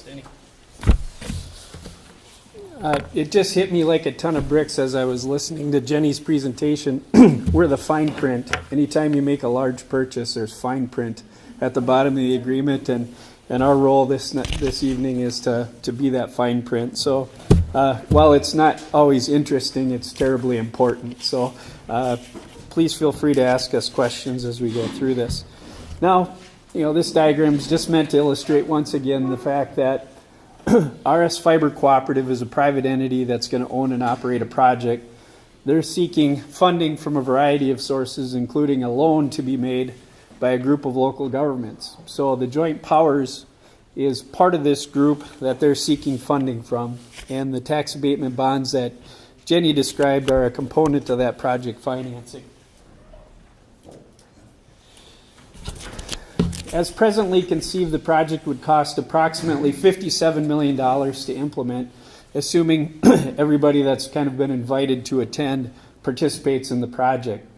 Denny. It just hit me like a ton of bricks as I was listening to Jenny's presentation. We're the fine print. Anytime you make a large purchase, there's fine print at the bottom of the agreement, and our role this evening is to be that fine print. So while it's not always interesting, it's terribly important. So please feel free to ask us questions as we go through this. Now, this diagram is just meant to illustrate once again the fact that RS Fiber Cooperative is a private entity that's going to own and operate a project. They're seeking funding from a variety of sources, including a loan to be made by a group of local governments. So the Joint Powers is part of this group that they're seeking funding from, and the tax abatement bonds that Jenny described are a component of that project financing. As presently conceived, the project would cost approximately $57 million to implement, assuming everybody that's kind of been invited to attend participates in the project.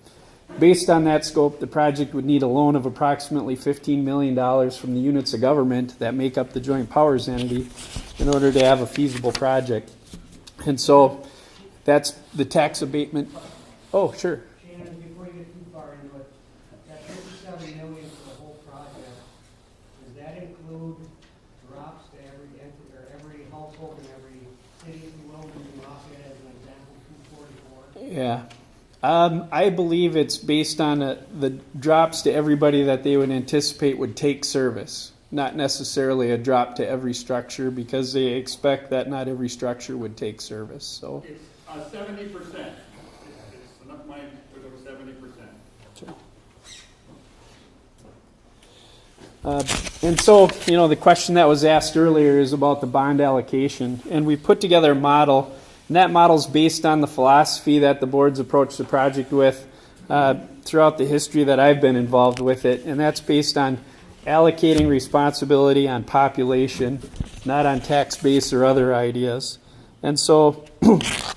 Based on that scope, the project would need a loan of approximately $15 million from the units of government that make up the Joint Powers entity in order to have a feasible project. And so that's the tax abatement. Oh, sure. Shannon, before you get too far into it, that $57 million for the whole project, does that include drops to every entity or every household in every city, if you will, using Lafayette as an example, 244? Yeah. I believe it's based on the drops to everybody that they would anticipate would take service, not necessarily a drop to every structure, because they expect that not every structure would take service. So it's 70%. It's not mine, but over 70%. And so, the question that was asked earlier is about the bond allocation, and we put together a model. And that model is based on the philosophy that the board's approached the project with throughout the history that I've been involved with it. And that's based on allocating responsibility on population, not on tax base or other ideas. And so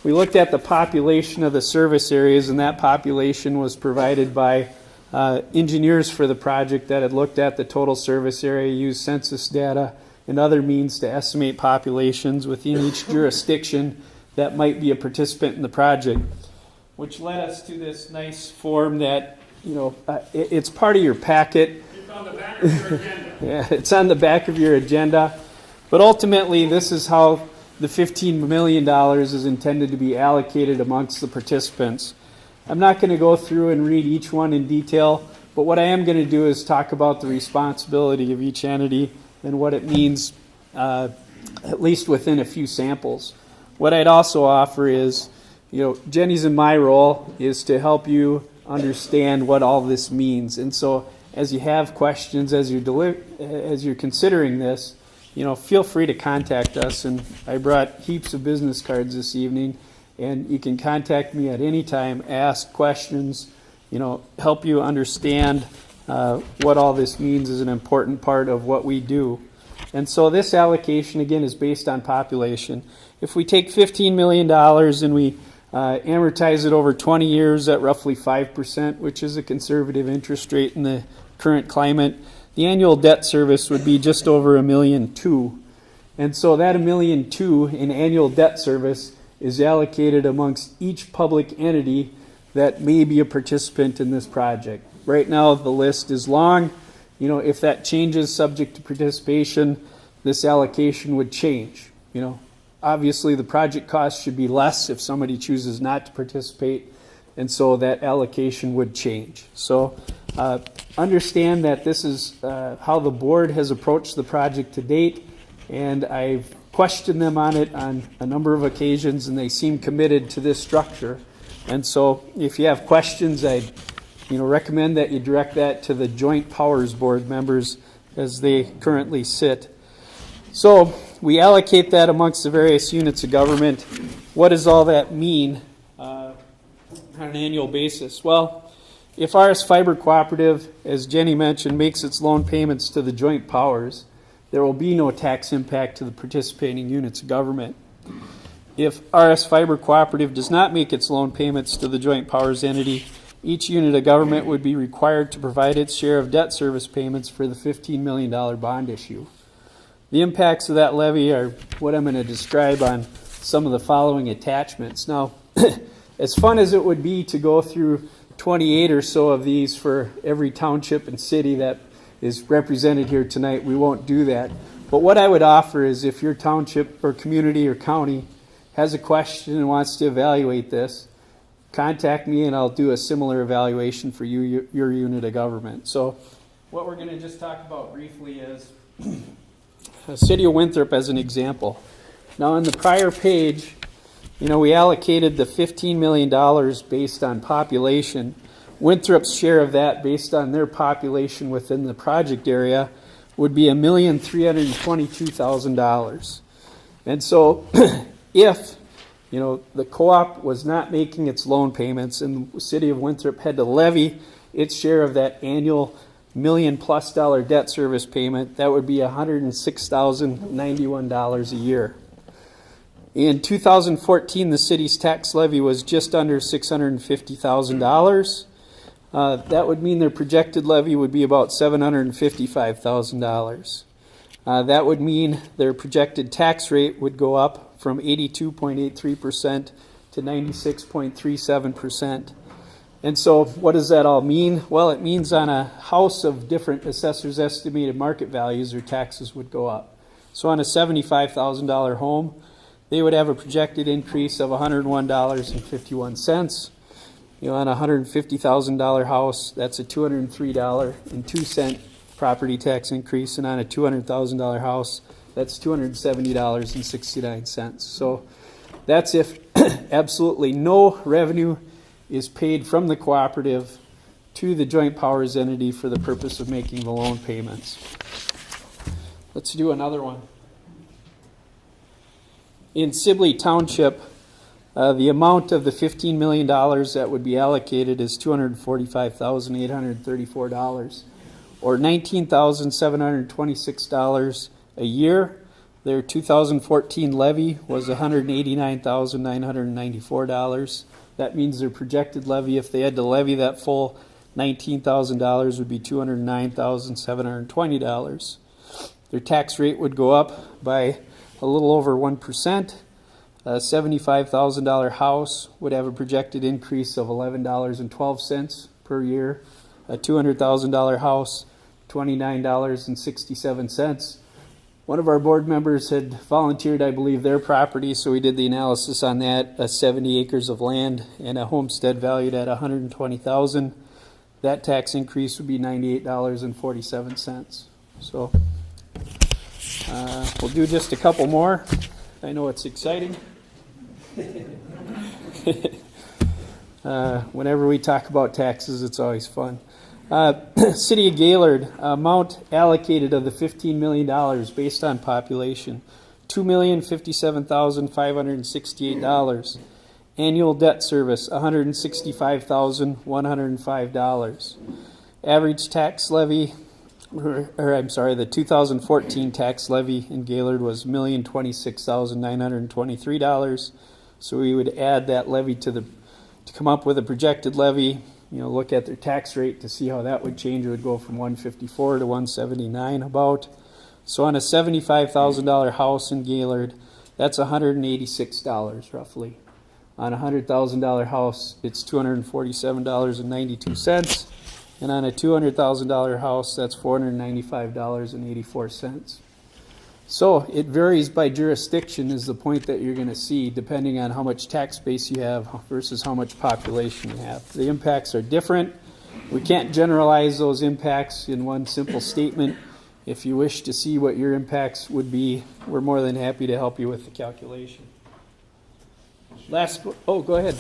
we looked at the population of the service areas, and that population was provided by engineers for the project that had looked at the total service area, used census data and other means to estimate populations within each jurisdiction that might be a participant in the project, which led us to this nice form that, it's part of your packet. It's on the back of your agenda. Yeah, it's on the back of your agenda. But ultimately, this is how the $15 million is intended to be allocated amongst the participants. I'm not going to go through and read each one in detail, but what I am going to do is talk about the responsibility of each entity and what it means, at least within a few samples. What I'd also offer is, Jenny's and my role is to help you understand what all this means. And so as you have questions, as you're considering this, feel free to contact us. And I brought heaps of business cards this evening, and you can contact me at any time, ask questions, help you understand what all this means is an important part of what we do. And so this allocation, again, is based on population. If we take $15 million and we amortize it over 20 years at roughly 5%, which is a conservative interest rate in the current climate, the annual debt service would be just over $1.2 million. And so that $1.2 million in annual debt service is allocated amongst each public entity that may be a participant in this project. Right now, the list is long. If that changes subject to participation, this allocation would change. Obviously the project cost should be less if somebody chooses not to participate, and so that allocation would change. So understand that this is how the board has approached the project to date, and I've questioned them on it on a number of occasions, and they seem committed to this structure. And so if you have questions, I'd recommend that you direct that to the Joint Powers Board members as they currently sit. So we allocate that amongst the various units of government. What does all that mean on an annual basis? Well, if RS Fiber Cooperative, as Jenny mentioned, makes its loan payments to the Joint Powers, there will be no tax impact to the participating units of government. If RS Fiber Cooperative does not make its loan payments to the Joint Powers entity, each unit of government would be required to provide its share of debt service payments for the $15 million bond issue. The impacts of that levy are what I'm going to describe on some of the following attachments. Now, as fun as it would be to go through 28 or so of these for every township and city that is represented here tonight, we won't do that. But what I would offer is if your township or community or county has a question and wants to evaluate this, contact me and I'll do a similar evaluation for you, your unit of government. So what we're going to just talk about briefly is the city of Winthrop as an example. Now on the prior page, we allocated the $15 million based on population. Winthrop's share of that based on their population within the project area would be $1,322,000. And so if the co-op was not making its loan payments and the city of Winthrop had to levy its share of that annual $1 million+ debt service payment, that would be $106,091 a year. In 2014, the city's tax levy was just under $650,000. That would mean their projected levy would be about $755,000. That would mean their projected tax rate would go up from 82.83% to 96.37%. And so what does that all mean? Well, it means on a house of different assessors' estimated market values, their taxes would go up. So on a $75,000 home, they would have a projected increase of $101.51. On a $150,000 house, that's a $203.02 property tax increase, and on a $200,000 house, that's $270.69. So that's if absolutely no revenue is paid from the cooperative to the joint powers entity for the purpose of making the loan payments. Let's do another one. In Sibley Township, the amount of the $15 million that would be allocated is $245,834, or $19,726 a year. Their 2014 levy was $189,994. That means their projected levy, if they had to levy that full $19,000, would be $209,720. Their tax rate would go up by a little over 1%. A $75,000 house would have a projected increase of $11.12 per year. A $200,000 house, $29.67. One of our board members had volunteered, I believe, their property, so we did the analysis on that. 70 acres of land and a homestead valued at $120,000. That tax increase would be $98.47. So we'll do just a couple more. I know it's exciting. Whenever we talk about taxes, it's always fun. City of Gaylord, amount allocated of the $15 million based on population, $2,057,568. Annual debt service, $165,105. Average tax levy, the 2014 tax levy in Gaylord was $1,026,923. So we would add that levy to come up with a projected levy. Look at their tax rate to see how that would change. It would go from 154 to 179 about. So on a $75,000 house in Gaylord, that's $186 roughly. On a $100,000 house, it's $247.92. And on a $200,000 house, that's $495.84. So it varies by jurisdiction is the point that you're going to see, depending on how much tax base you have versus how much population you have. The impacts are different. We can't generalize those impacts in one simple statement. If you wish to see what your impacts would be, we're more than happy to help you with the calculation. Go ahead.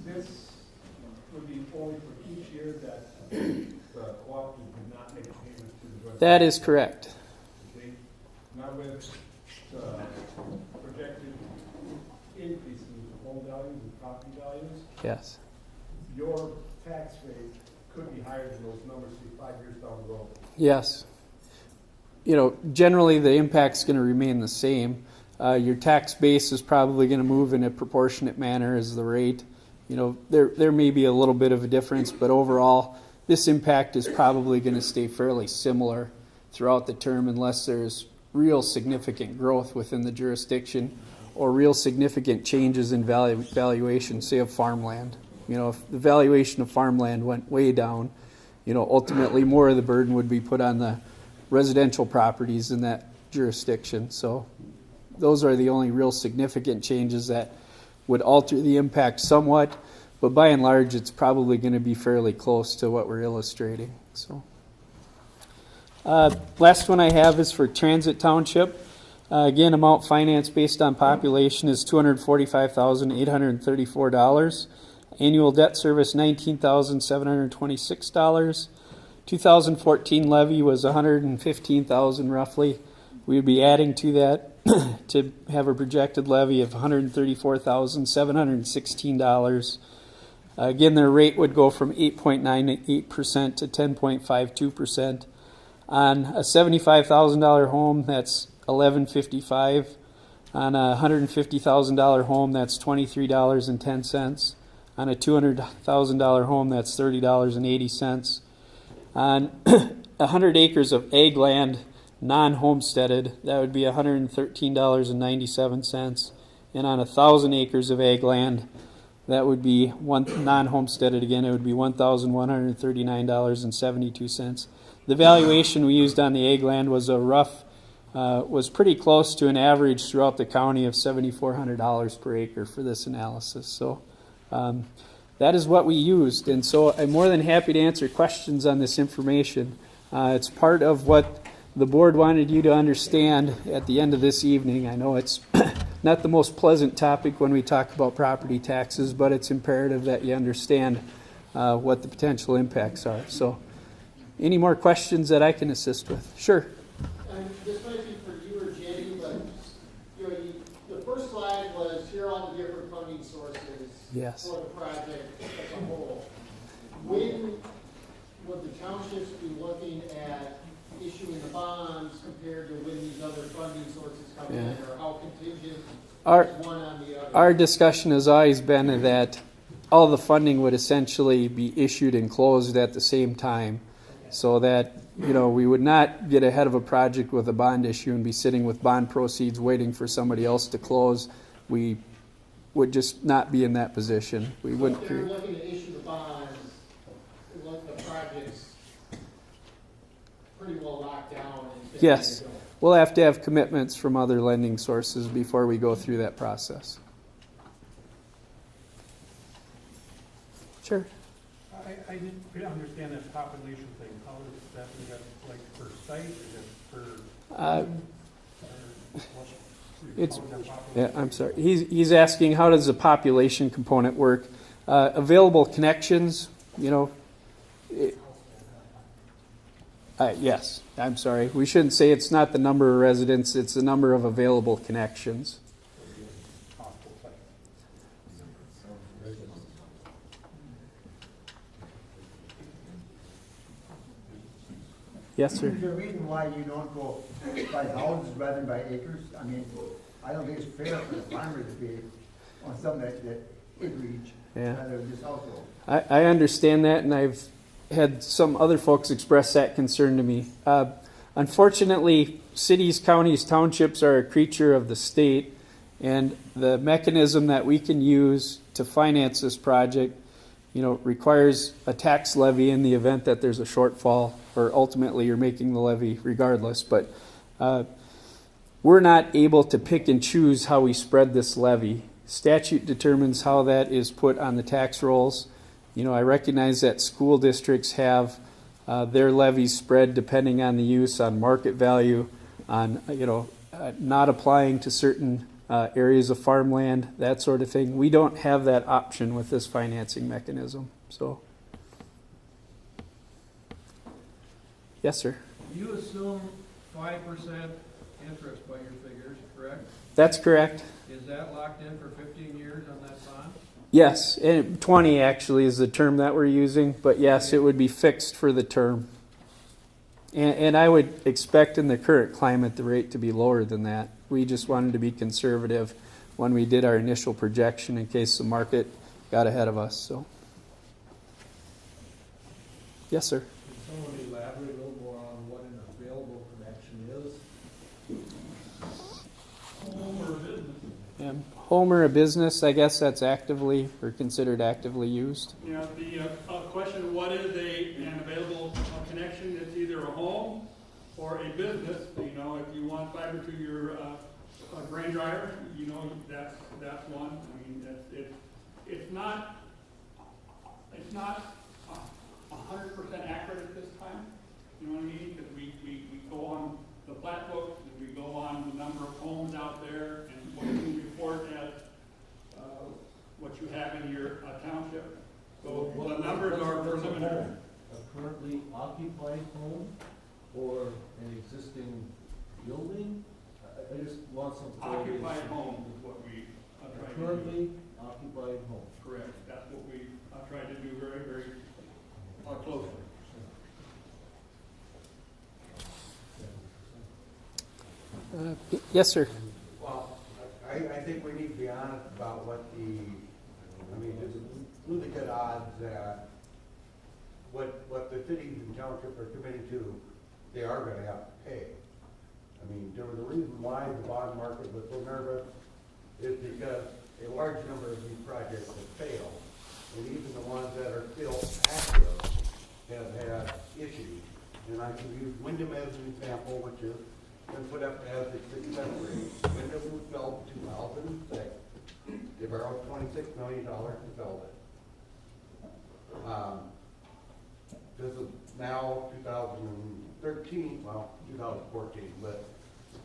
This would be only for each year that the cooperative did not make a payment to the joint. That is correct. Okay. Now with the projected increase in home values and property values, Yes. your tax rate could be higher than those numbers, say 5 years down the road. Yes. Generally the impact's going to remain the same. Your tax base is probably going to move in a proportionate manner as the rate. There may be a little bit of a difference, but overall, this impact is probably going to stay fairly similar throughout the term unless there's real significant growth within the jurisdiction or real significant changes in valuation, say, of farmland. You know, if the valuation of farmland went way down, you know, ultimately more of the burden would be put on the residential properties in that jurisdiction. So those are the only real significant changes that would alter the impact somewhat, but by and large, it's probably going to be fairly close to what we're illustrating. So, last one I have is for Transit Township. Again, amount financed based on population is $245,834. Annual debt service $19,726. 2014 levy was $115,000 roughly. We would be adding to that to have a projected levy of $134,716. Again, their rate would go from 8.98% to 10.52%. On a $75,000 home, that's $11.55. On a $150,000 home, that's $23.10. On a $200,000 home, that's $30.80. On 100 acres of ag land, non-homesteaded, that would be $113.97. And on 1,000 acres of ag land, that would be non-homesteaded again, it would be $1,139.72. The valuation we used on the ag land was was pretty close to an average throughout the county of $7,400 per acre for this analysis. So that is what we used, and so I'm more than happy to answer questions on this information. It's part of what the board wanted you to understand at the end of this evening. I know it's not the most pleasant topic when we talk about property taxes, but it's imperative that you understand what the potential impacts are. So, any more questions that I can assist with? Sure. This might be for you or Jenny, but the first slide was here are all the different funding sources Yes. for the project as a whole. When would the townships be looking at issuing the bonds compared to when these other funding sources come in, or how contingent is one on the other? Our discussion has always been that all the funding would essentially be issued and closed at the same time, so that we would not get ahead of a project with a bond issue and be sitting with bond proceeds waiting for somebody else to close. We would just not be in that position. We wouldn't. If they're looking to issue the bonds, the project's pretty well locked down. And Yes. We'll have to have commitments from other lending sources before we go through that process. Sure. I didn't really understand that population thing. How is that, is that like per site, is it per? It's yeah. I'm sorry. He's asking how does the population component work? Available connections. Yes. I'm sorry. We shouldn't say it's not the number of residents. It's the number of available connections. Yes, sir. Is there a reason why you don't go by houses rather than by acres? I mean, I don't think it's fair for the farmer to be on something that acreage rather than just household. I understand that, and I've had some other folks express that concern to me. Unfortunately, cities, counties, townships are a creature of the state, and the mechanism that we can use to finance this project, requires a tax levy in the event that there's a shortfall, or ultimately you're making the levy regardless. But we're not able to pick and choose how we spread this levy. Statute determines how that is put on the tax rolls. I recognize that school districts have their levies spread depending on the use, on market value, on not applying to certain areas of farmland, that sort of thing. We don't have that option with this financing mechanism. So, yes, sir. You assume 5% interest by your figures, correct? That's correct. Is that locked in for 15 years on that bond? Yes, and 20 actually is the term that we're using, but yes, it would be fixed for the term. And I would expect in the current climate the rate to be lower than that. We just wanted to be conservative when we did our initial projection in case the market got ahead of us. So, Yes, sir. Can someone elaborate a little more on what an available connection is? Home or business. Home or a business, I guess that's actively or considered actively used. You know, the question, what is an available connection? It's either a home or a business. You know, if you want fiber to your grain dryer, you know, that's one. I mean, it's not 100% accurate at this time. You know what I mean? Because we go on the plat book, and we go on the number of homes out there, and what you report as what you have in your township. So the numbers are What's a home? preliminary. A currently occupied home or an existing building? I just want some. Occupied home is what we try to do. Currently occupied home. Correct. That's what we try to do very, very closely. Yes, sir. Well, I think we need to be honest about what there's really good odds that what the cities and townships are committing to, they are gonna have to pay. I mean, there was a reason why the bond market was so nervous, is because a large number of these projects have failed. And even the ones that are still active have had issues. And I can use Wyndham as an example, which is been put up as a success rate. Wyndham was built in 2006. They borrowed $26 million to build it. This is now 2013, well, 2014, but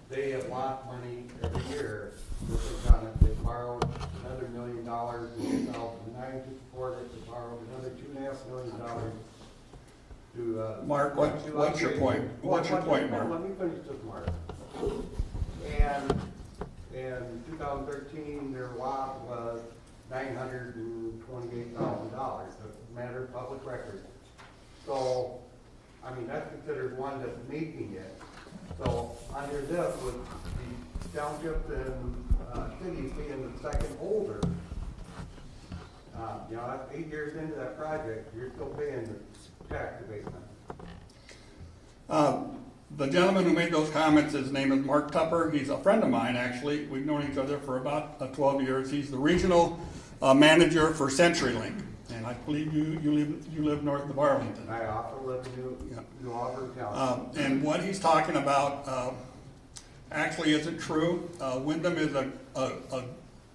they have lost money every year. They borrowed another $1 million in 2009 to support it. They borrowed another $2.5 million to. Mark, what's your point? What's your point, Mark? Let me finish this, Mark. And in 2013, their loss was $928,000. It's a matter of public record. So, I mean, that's considered one that's making it. So, under this, with the townships and cities being the second holder, you know, that's 8 years into that project, you're still paying the tax abatement. The gentleman who made those comments, his name is Mark Tupper. He's a friend of mine, actually. We've known each other for about 12 years. He's the regional manager for CenturyLink. And I believe you live north of Arlington. I also live in New Auburn County. And what he's talking about actually isn't true. Wyndham is a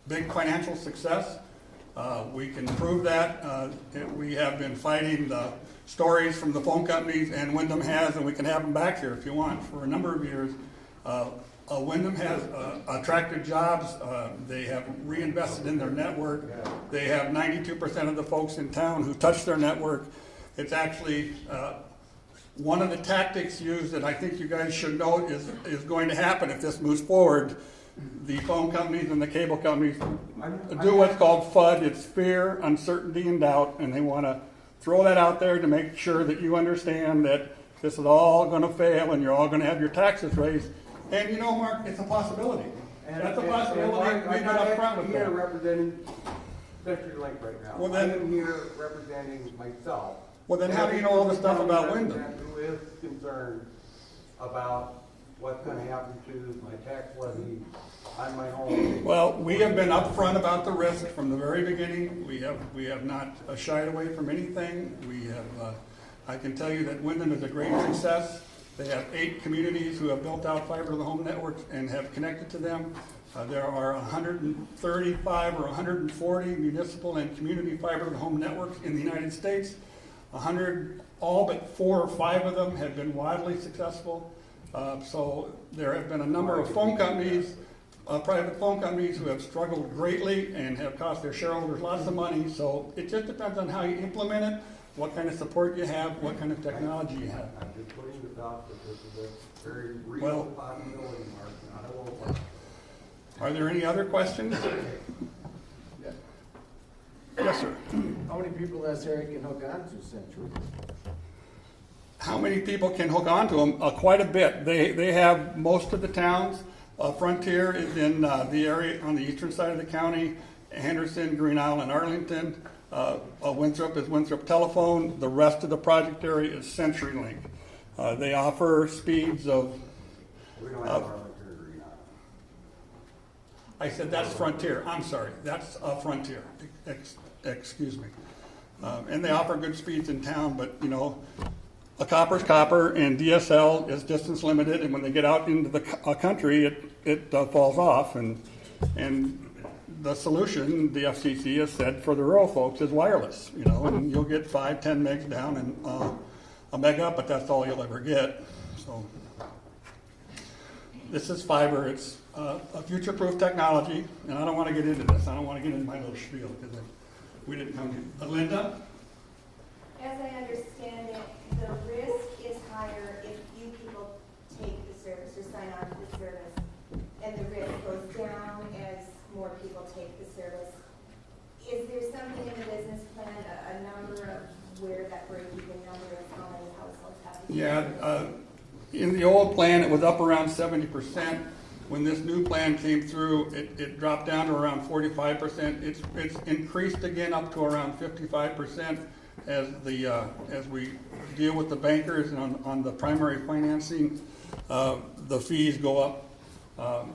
big financial success. We can prove that. We have been fighting the stories from the phone companies, and Wyndham has, and we can have them back here if you want, for a number of years. Wyndham has attracted jobs. They have reinvested in their network. They have 92% of the folks in town who touch their network. It's actually one of the tactics used that I think you guys should know is going to happen if this moves forward. The phone companies and the cable companies do what's called FUD. It's fear, uncertainty, and doubt, and they want to throw that out there to make sure that you understand that this is all going to fail and you're all going to have your taxes raised. And you know, Mark, it's a possibility. That's a possibility. We've been up front with here that. representing CenturyLink right now. Well, then- I am here representing myself. Well, then how do you know all this stuff about Wyndham? Who is concerned about what's going to happen to my tax levy on my home? Well, we have been upfront about the risk from the very beginning. We have not shied away from anything. We have. I can tell you that Wyndham is a great success. They have 8 communities who have built out fiber to the home networks and have connected to them. There are 135 or 140 municipal and community fiber to the home networks in the United States. All but 4 or 5 of them have been wildly successful. So there have been a number of phone companies, private phone companies, who have struggled greatly and have cost their shareholders lots of money. So it just depends on how you implement it, what kind of support you have, what kind of technology you have. I'm just putting this out that this is a very real Well- possibility, Mark, not a little one. Are there any other questions? Yes, sir. How many people does Eric can hook on to Century? How many people can hook onto them? Quite a bit. They have most of the towns. Frontier is in the area on the eastern side of the county. Henderson, Green Isle, and Arlington. Winthrop is Winthrop Telephone. The rest of the project area is CenturyLink. They offer speeds of, We don't have our electric green on. I said that's Frontier, I'm sorry, that's Frontier, excuse me. And they offer good speeds in town, but you know, a copper's copper and DSL is distance limited, and when they get out into the country, it falls off, and the solution, the FCC has said for the rural folks is wireless, you know, and you'll get 5-10 megs down and a meg up, but that's all you'll ever get, so. This is fiber, it's a future-proof technology, and I don't want to get into this, I don't want to get into my little spiel, because we didn't come to, Linda? As I understand it, the risk is higher if few people take the service or sign on to the service, and the risk goes down as more people take the service. Is there something in the business plan, a number of where that break-even number of how many households have to? Yeah, in the old plan, it was up around 70%. When this new plan came through, it dropped down to around 45%. It's increased again up to around 55% as we deal with the bankers and on the primary financing, the fees go up.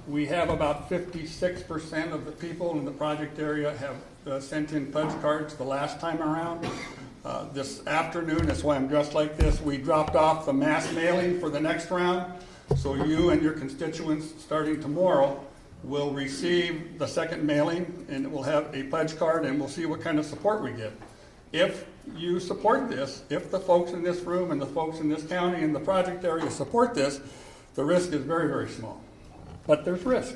We have about 56% of the people in the project area have sent in pledge cards the last time around. This afternoon, that's why I'm dressed like this, we dropped off the mass mailing for the next round. So you and your constituents, starting tomorrow, will receive the second mailing, and it will have a pledge card, and we'll see what kind of support we get. If you support this, if the folks in this room and the folks in this county and the project area support this, the risk is very, very small. But there's risk.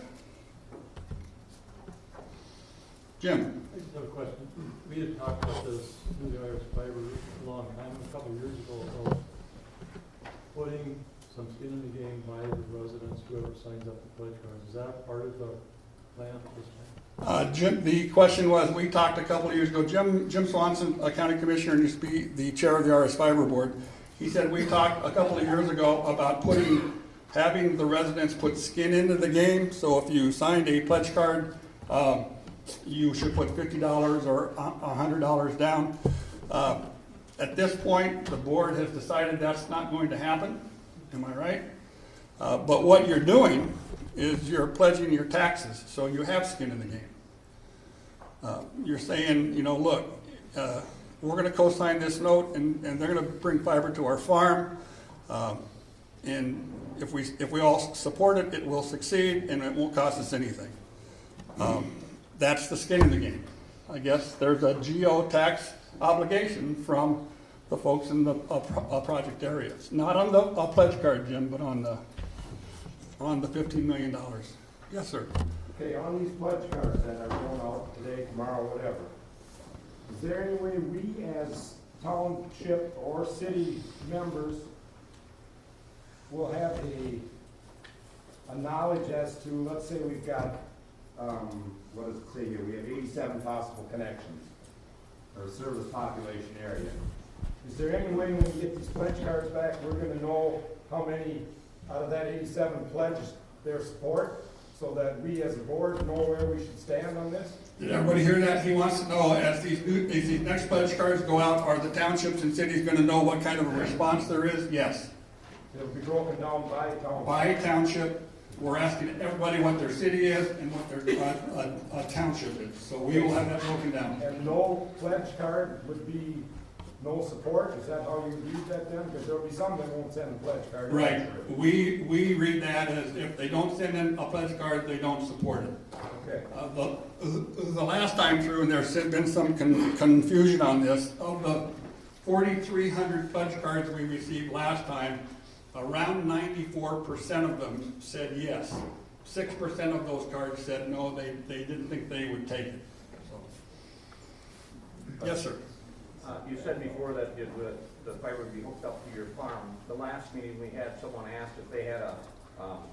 Jim? I just have a question. We had talked about this through the Irish Fiber a long time, a couple of years ago, about putting some skin in the game by the residents, whoever signs up the pledge cards. Is that part of the plan at this time? Jim, the question was, we talked a couple of years ago, Jim Swanson, a county commissioner, and used to be the chair of the RS Fiber Board. He said we talked a couple of years ago about having the residents put skin into the game. So if you signed a pledge card, you should put $50 or $100 down. At this point, the board has decided that's not going to happen. Am I right? But what you're doing is you're pledging your taxes, so you have skin in the game. You're saying, you know, look, we're going to co-sign this note, and they're going to bring fiber to our farm, and if we all support it, it will succeed, and it won't cost us anything. That's the skin in the game. I guess there's a geo-tax obligation from the folks in the project areas. Not on the pledge card, Jim, but on the $15 million. Yes, sir. Okay, on these pledge cards that are going out today, tomorrow, whatever, is there any way we as township or city members will have a knowledge as to, let's say we've got, what does it say here? We have 87 possible connections or service population area. Is there any way when we get these pledge cards back, we're gonna know how many out of that 87 pledged their support, so that we as a board know where we should stand on this? Did everybody hear that? He wants to know, as these next pledge cards go out, are the townships and cities going to know what kind of a response there is? Yes. It'll be broken down by township. By township, we're asking everybody what their city is and what their township is. So we will have that broken down. And no pledge card would be no support? Is that how you read that then? Because there'll be some that won't send a pledge card. Right. We read that as if they don't send in a pledge card, they don't support it. Okay. The last time through, and there's been some confusion on this, of the 4,300 pledge cards we received last time, around 94% of them said yes. 6% of those cards said no, they didn't think they would take it. So. Yes, sir. You said before that the fiber would be hooked up to your farm. The last meeting we had, someone asked if they had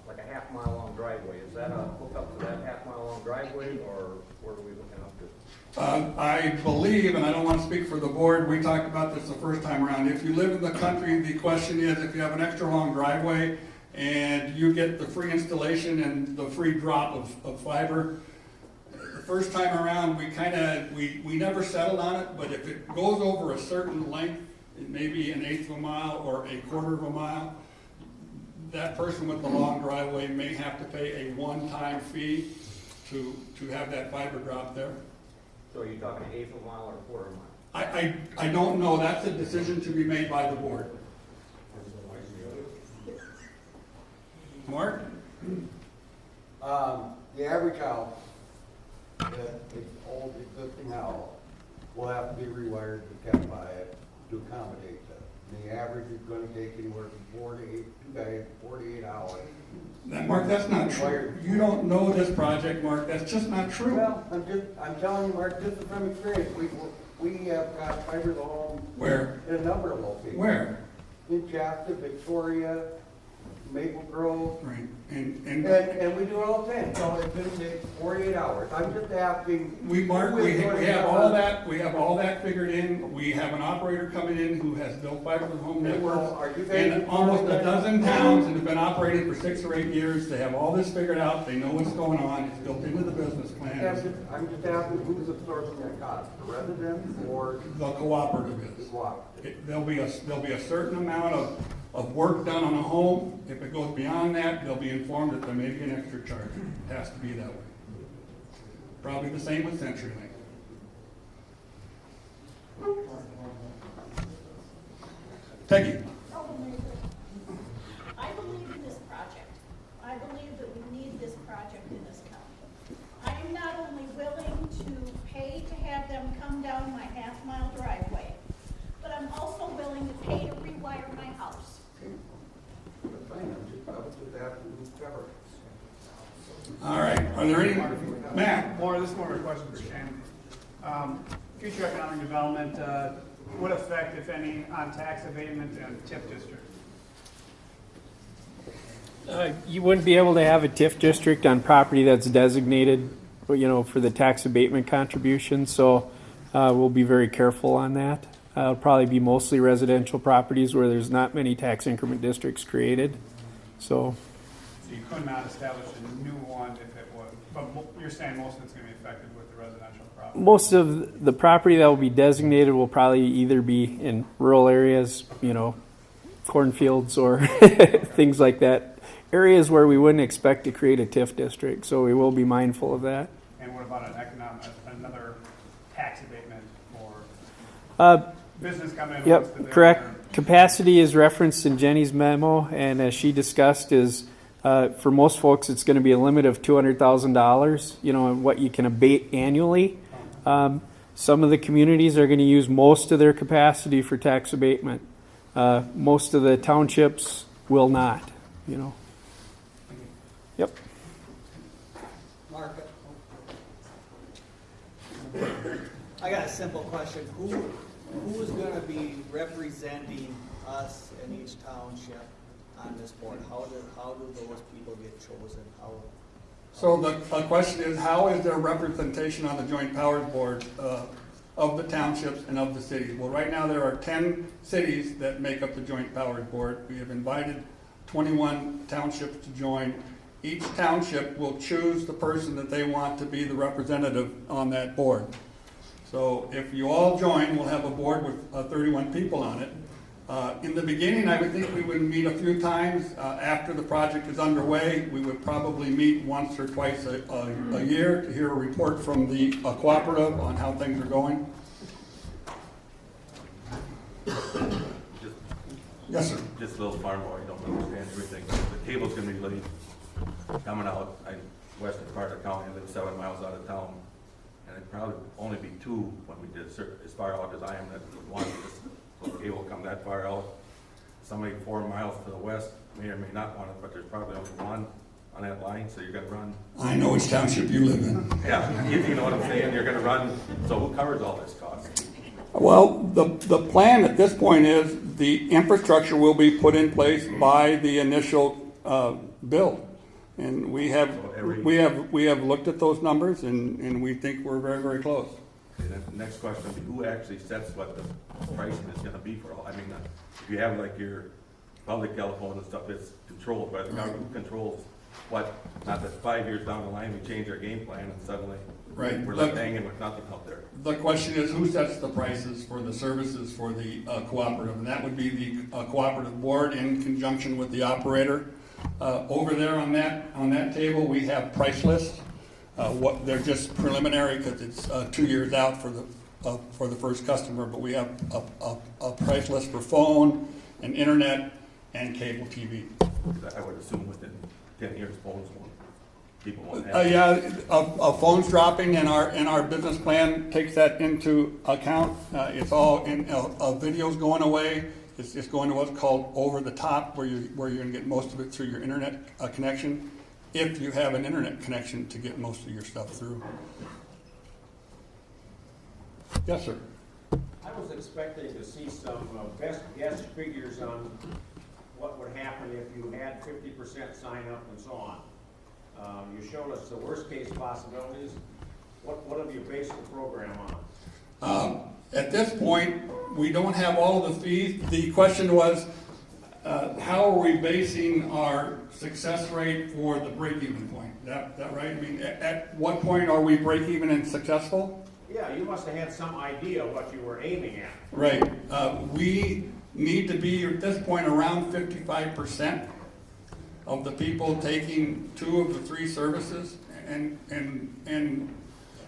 like a half-mile long driveway. Is that a hook up to that half-mile long driveway, or where are we looking up to? I believe, and I don't want to speak for the board, we talked about this the first time around. If you live in the country, the question is if you have an extra long driveway and you get the free installation and the free drop of fiber, first time around, we never settled on it, but if it goes over a certain length, it may be an eighth of a mile or a quarter of a mile, that person with the long driveway may have to pay a one-time fee to have that fiber drop there. So are you talking an eighth of a mile or a quarter of a mile? I don't know, that's a decision to be made by the board. Mark? The average house, that old existing house, will have to be rewired to Cat 5 to accommodate that. And the average is gonna take anywhere from 48 hours. Mark, that's not true. You don't know this project, Mark, that's just not true. Well, I'm telling you, Mark, this is from experience. We have got fiber to the home. Where? In a number of locations. Where? In Shasta, Victoria, Maple Grove. Right, And we do it all the time, so it's gonna take 48 hours. I'm just asking. Mark, who we is going to have cover- all that figured in. We have an operator coming in who has built fiber to the home networks Are you guys in almost a informing dozen towns and have been operating for 6 or 8 years. They have all this figured out. They know what's going on. It's built into the business plan. I'm just asking who's absorbing that cost, the residents or The cooperative the is. cooperative? There'll be a certain amount of work done on a home. If it goes beyond that, they'll be informed that there may be an extra charge. It has to be that way. Probably the same with CenturyLink. Peggy? I believe in this project. I believe that we need this project in this county. I am not only willing to pay to have them come down my half-mile driveway, but I'm also willing to pay to rewire my house. That's fine, I was just asking who's covering it. All right, are there any, Matt? This is more of a question for Shannon. Future economic development, what effect, if any, on tax abatement and TIF district? You wouldn't be able to have a TIF district on property that's designated, for the tax abatement contribution, so we'll be very careful on that. It'll probably be mostly residential properties where there's not many tax increment districts created, so. So you could not establish a new one if it was, but you're saying most of it's going to be affected with the residential property? Most of the property that will be designated will probably either be in rural areas, cornfields or things like that. Areas where we wouldn't expect to create a TIF district, so we will be mindful of that. And what about another tax abatement for business coming in? Yep, correct. Capacity is referenced in Jenny's memo, and as she discussed is, for most folks, it's going to be a limit of $200,000, what you can abate annually. Some of the communities are going to use most of their capacity for tax abatement. Most of the townships will not, Yep. Mark, I got a simple question. Who is going to be representing us in each township on this board? How do those people get chosen? So the question is, how is there representation on the Joint Powers Board of the townships and of the cities? Well, right now there are 10 cities that make up the Joint Powers Board. We have invited 21 townships to join. Each township will choose the person that they want to be the representative on that board. So if you all join, we'll have a board with 31 people on it. In the beginning, I would think we would meet a few times. After the project is underway, we would probably meet once or twice a year to hear a report from the cooperative on how things are going. Yes, sir. Just a little farm boy, don't understand everything. The cable's gonna be laid coming out, western part of the county, I live 7 miles out of town. And it'd probably only be 2 when we did, as far out as I am, that would want this, so the cable come that far out. Somebody 4 miles to the west may or may not want it, but there's probably only 1 on that line, so you're gonna run. I know which township you live in. Yeah, you know what I'm saying, you're gonna run, so who covers all this cost? Well, the plan at this point is the infrastructure will be put in place by the initial bill. And we have looked at those numbers and we think we're very, very close. Okay, then the next question would be, who actually sets what the pricing is gonna be for all? I mean, if you have like your public telephone and stuff, it's controlled by the government. Who controls what? Not that 5 years down the line, we change our game plan and suddenly Right. We're left hanging with nothing out there. The question is, who sets the prices for the services for the cooperative? And that would be the cooperative board in conjunction with the operator. Over there on that table, we have price lists. They're just preliminary because it's 2 years out for the first customer, but we have a price list for phone and internet and cable TV. I would assume within 10 years, phones won't, people won't have. Yeah, a phone's dropping, and our business plan takes that into account. It's all in, video's going away. It's going to what's called over the top, where you're going to get most of it through your internet connection, if you have an internet connection to get most of your stuff through. Yes, sir. I was expecting to see some best guess figures on what would happen if you had 50% sign up and so on. You showed us the worst case possibilities. What have you based the program on? At this point, we don't have all of the fees. The question was, how are we basing our success rate for the break-even point? That right? I mean, at what point are we break-even and successful? Yeah, you must have had some idea what you were aiming at. Right. We need to be, at this point, around 55% of the people taking 2 of the 3 services, and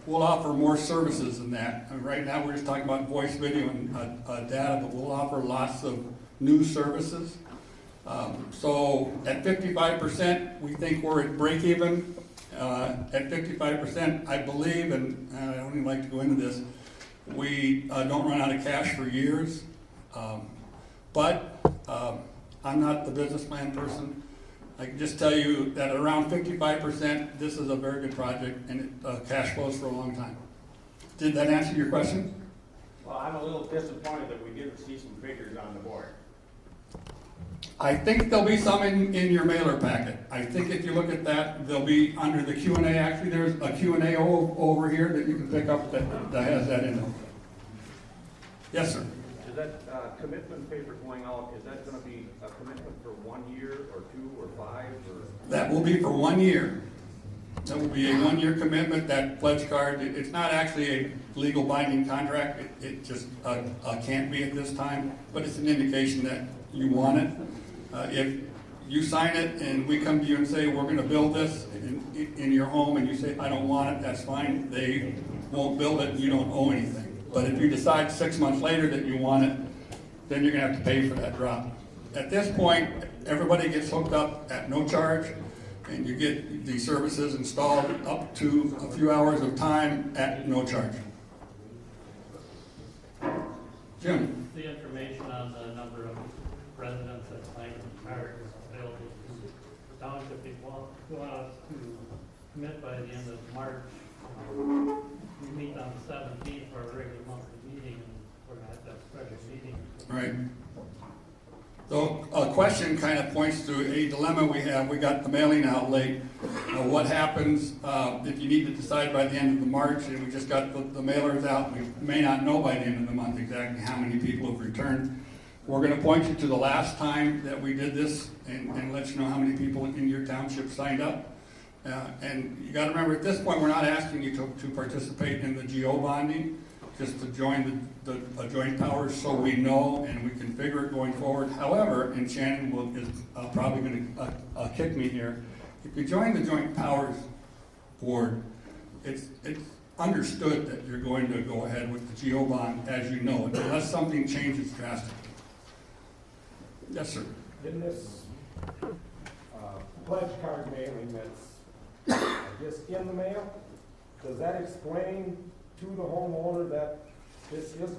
we'll offer more services than that. And right now, we're just talking about voice, video, and data, but we'll offer lots of new services. So at 55%, we think we're at break even. At 55%, I believe, and I don't even like to go into this, we don't run out of cash for years. But I'm not the business plan person. I can just tell you that around 55%, this is a very good project, and it cash flows for a long time. Did that answer your question? Well, I'm a little disappointed that we didn't see some figures on the board. I think there'll be some in your mailer packet. I think if you look at that, they'll be under the Q&A. Actually, there's a Q&A over here that you can pick up that has that in it. Yes, sir. Is that commitment paper going out, is that going to be a commitment for 1 year or 2 or 5? Or? That will be for 1 year. That will be a 1-year commitment. That pledge card, it's not actually a legal binding contract. It just can't be at this time, but it's an indication that you want it. If you sign it and we come to you and say, we're going to build this in your home, and you say, I don't want it, that's fine. They won't build it and you don't owe anything. But if you decide 6 months later that you want it, then you're going to have to pay for that drop. At this point, everybody gets hooked up at no charge, and you get the services installed up to a few hours of time at no charge. Jim? The information on the number of residents that signed the card is available to the township. If you want us to commit by the end of March, we meet on the 17th for a regular monthly meeting, and we're going to have a special meeting. Right. So a question kind of points to a dilemma we have. We got the mailing out late. What happens if you need to decide by the end of March, and we just got the mailers out, we may not know by the end of the month exactly how many people have returned. We're going to point you to the last time that we did this and let you know how many people in your township signed up. And you got to remember, at this point, we're not asking you to participate in the GO bonding, just to join the joint powers so we know and we configure it going forward. However, and Shannon is probably going to kick me here, if you join the joint powers board, it's understood that you're going to go ahead with the GO bond as you know it, unless something changes drastically. Yes, sir. In this pledge card mailing that's, I guess, in the mail, does that explain to the homeowner that this is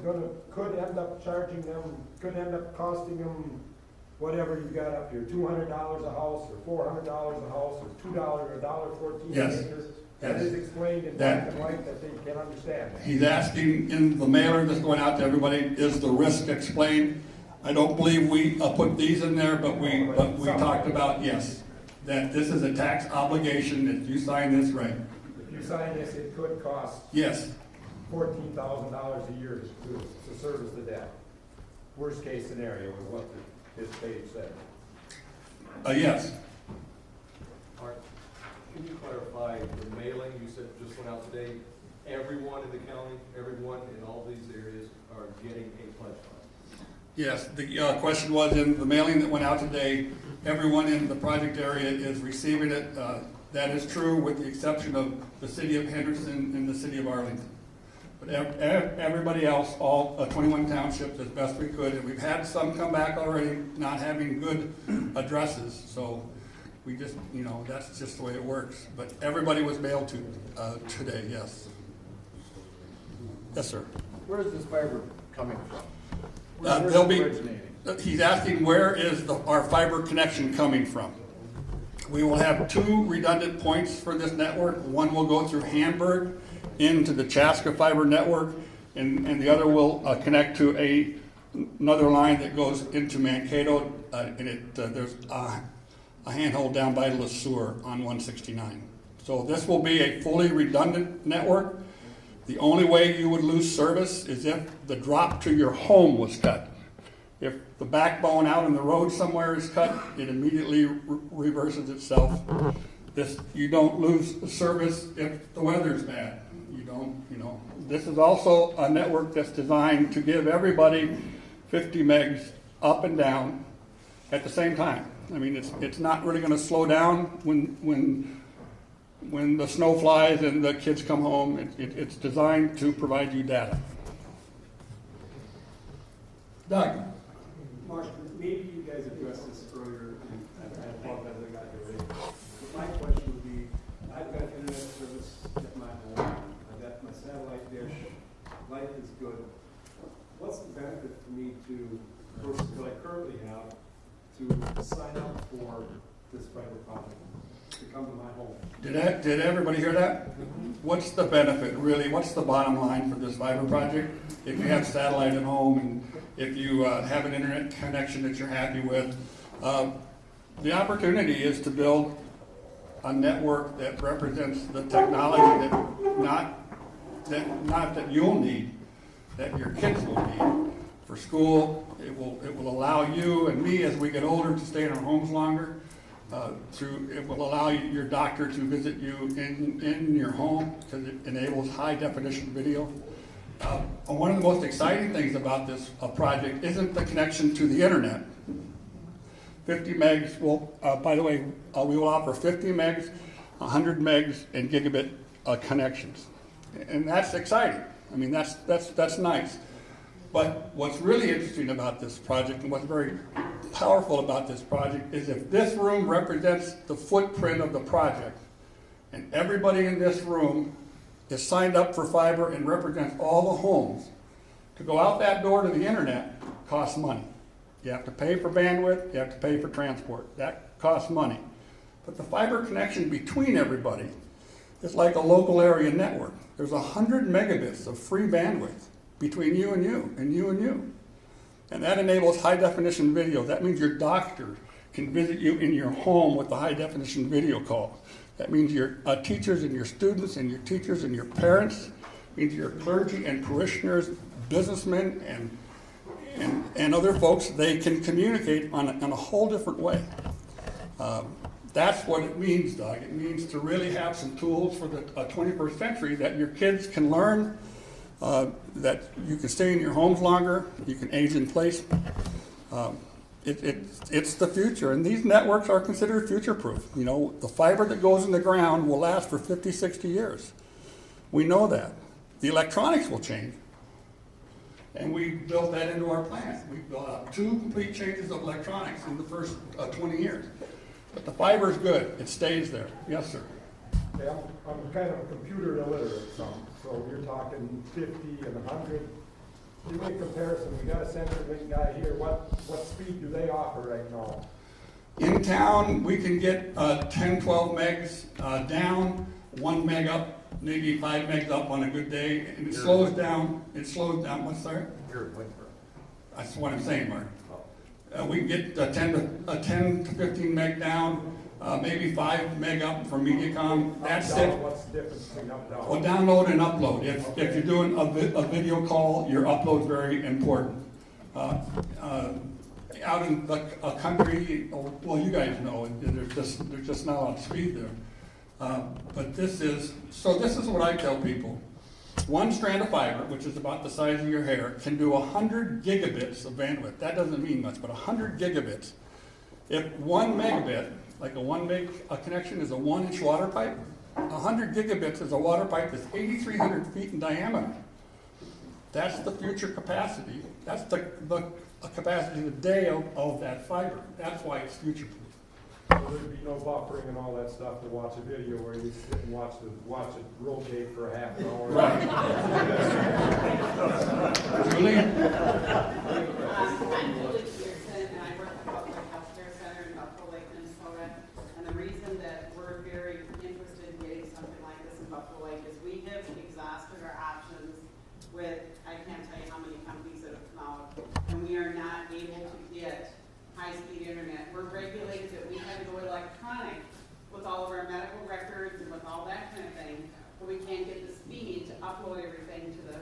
could end up charging them, could end up costing them whatever you got up here, $200 a house, or $400 a house, or $2 or $1.14 Yes. an acre? Yes. That is explained in black and white that they can understand. He's asking in the mailer that's going out to everybody, is the risk explained? I don't believe we put these in there, but we talked about, yes, that this is a tax obligation, that you sign this, right? If you sign this, it could cost Yes, $14,000 a year to service the debt. Worst case scenario is what this page said. yes. Art, Can you clarify the mailing you said just went out today? Everyone in the county, everyone in all these areas are getting a pledge card? Yes, the question was in the mailing that went out today, everyone in the project area is receiving it. That is true with the exception of the city of Henderson and the city of Arlington. But everybody else, all 21 townships as best we could, and we've had some come back already not having good addresses, so we just, that's just the way it works. But everybody was mailed to today, yes. Yes, sir. Where is this fiber coming from? They'll be, he's asking where is our fiber connection coming from? We will have 2 redundant points for this network. One will go through Hamburg into the Chaska fiber network, and the other will connect to another line that goes into Mankato, and there's a handhold down by Le Sueur on 169. So this will be a fully redundant network. The only way you would lose service is if the drop to your home was cut. If the backbone out in the road somewhere is cut, it immediately reverses itself. You don't lose service if the weather's bad. You don't, This is also a network that's designed to give everybody 50 megs up and down at the same time. I mean, it's not really going to slow down when the snow flies and the kids come home. It's designed to provide you data. Doug. Mark, maybe you guys addressed this earlier, and I apologize I got here late. But my question would be, I've got internet service at my home, I've got my satellite dish, life is good. What's the benefit for me to, versus what I currently have, to sign up for this fiber project, to come to my home? Did everybody hear that? What's the benefit, really? What's the bottom line for this fiber project? If you have satellite at home and if you have an internet connection that you're happy with, the opportunity is to build a network that represents the technology that not that you'll need, that your kids will need for school. It will allow you and me as we get older to stay in our homes longer. It will allow your doctor to visit you in your home because it enables high definition video. One of the most exciting things about this project isn't the connection to the internet. 50 megs will, by the way, we will offer 50 megs, 100 megs, and gigabit connections. And that's exciting. I mean, that's nice. But what's really interesting about this project and what's very powerful about this project is if this room represents the footprint of the project and everybody in this room is signed up for fiber and represents all the homes, to go out that door to the internet costs money. You have to pay for bandwidth, you have to pay for transport. That costs money. But the fiber connection between everybody is like a local area network. There's 100 megabits of free bandwidth between you and you, and you and you. And that enables high definition video. That means your doctor can visit you in your home with a high definition video call. That means your teachers and your students and your teachers and your parents, it means your clergy and parishioners, businessmen and other folks, they can communicate on a whole different way. That's what it means, Doug. It means to really have some tools for the 21st century that your kids can learn, that you can stay in your homes longer, you can age in place. It's the future, and these networks are considered future-proof. The fiber that goes in the ground will last for 50, 60 years. We know that. The electronics will change, and we built that into our plan. We built out 2 complete changes of electronics in the first 20 years. But the fiber is good. It stays there. Yes, sir. Okay, I'm kind of a computer illiterate, so you're talking 50 and 100. Give me a comparison. We got a CenturyLink guy here. What speed do they offer right now? In town, we can get 10, 12 megs down, 1 meg up, maybe 5 megs up on a good day. And it slows down. What's that? That's what I'm saying, Mark. We can get 10 to 15 meg down, maybe 5 meg up for MediaCom. That's it. What's the difference between up and down? Well, download and upload. If you're doing a video call, your upload's very important. Out in the country, well, you guys know, there's just not a lot of speed there. But this is what I tell people. One strand of fiber, which is about the size of your hair, can do 100 gigabits of bandwidth. That doesn't mean much, but 100 gigabits. If 1 megabit, like a 1 meg connection, is a 1-inch water pipe, 100 gigabits is a water pipe that's 8,300 feet in diameter. That's the future capacity. That's the capacity today of that fiber. That's why it's future-proof. So there'd be no buffering and all that stuff to watch a video where you sit and watch it rotate for a half an hour. Right. Julie? I'm Julie Pearson, and I work at the Buffalo Health Care Center in Buffalo Lake, Minnesota. And the reason that we're very interested in getting something like this in Buffalo Lake is we have exhausted our options with, I can't tell you how many companies that have come out, and we are not able to get high-speed internet. We're regulated that we have to go electronic with all of our medical records and with all that kind of thing, but we can't get the speed to upload everything to the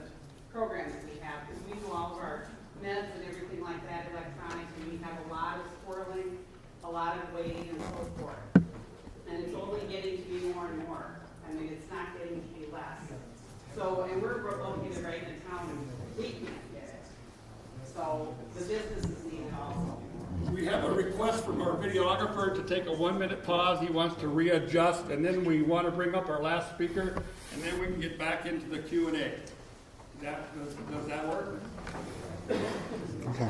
program that we have, because we do all of our meds and everything like that electronic, and we have a lot of swirling, a lot of waiting and so forth. And it's only getting to be more and more. I mean, it's not getting to be less. So, and we're located right in town, and we can't get it. So the businesses need it also. We have a request from our videographer to take a 1-minute pause. He wants to readjust, and then we want to bring up our last speaker, and then we can get back into the Q&A. Does that work? Okay.